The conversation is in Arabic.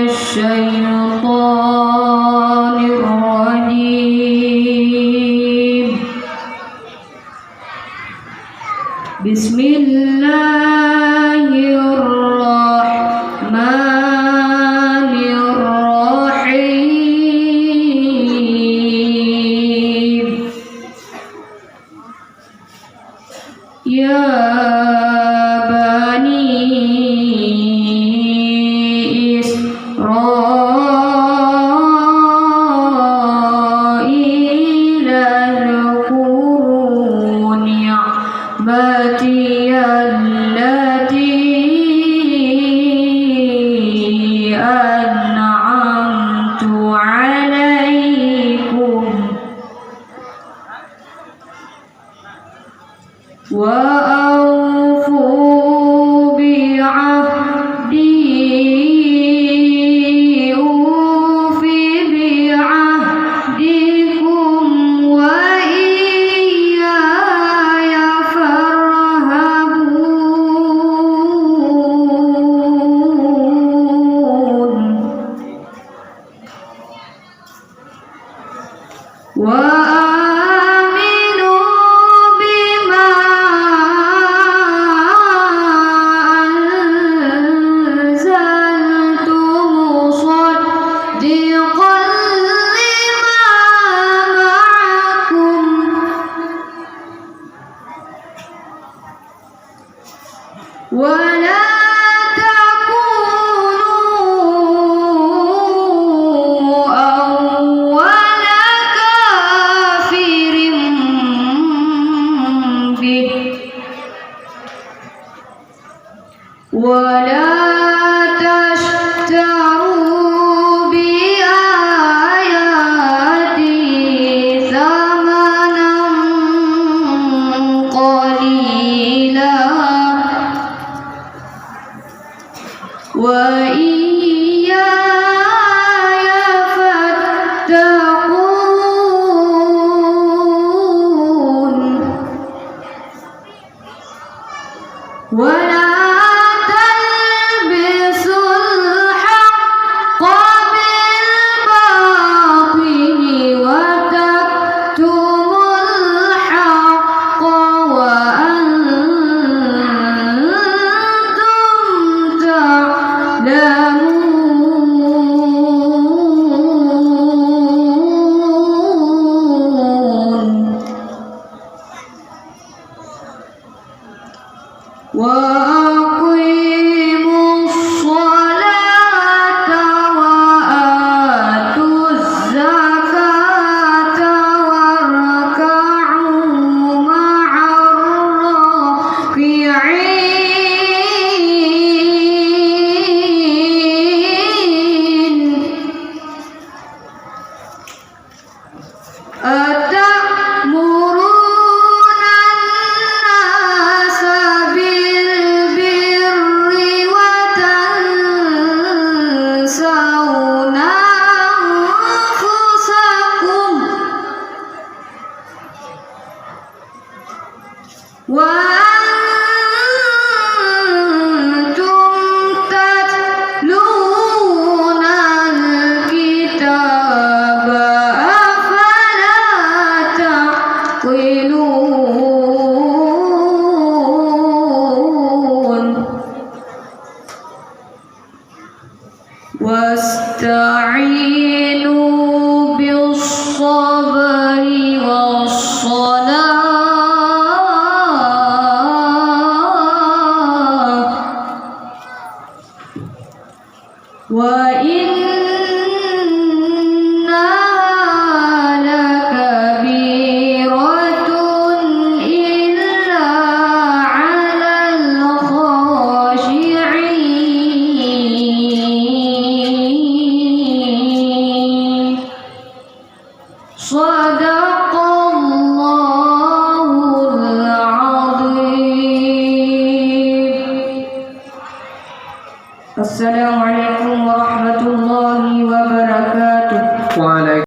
الشيطان الرجيم. بسم الله الرحمن الرحيم. يا بني إسرائيل اذكروا نعمتي التي أنعمت عليكم وأوفوا بعهدي أوف بعهدكم وإياي فارهبون. ولا تكونوا أول كافر به ولا تشتروا بآياتي ثمنا قليلا وإياي فاتقون. ولا تلبسوا الحق بالباطل وتكتموا الحق وأنتم تعلمون. وأقيموا الصلاة وآتوا الزكاة واركعوا مع الراكعين. أتأمرون الناس بالبر وتنسون أنفسكم وأنتم تتلون الكتاب أفلا تعقلون. واستعينوا بالصبر والصلاة وإنها لكبيرة إلا على الخاشعين. صدق الله العظيم. السلام عليكم ورحمة الله وبركاته.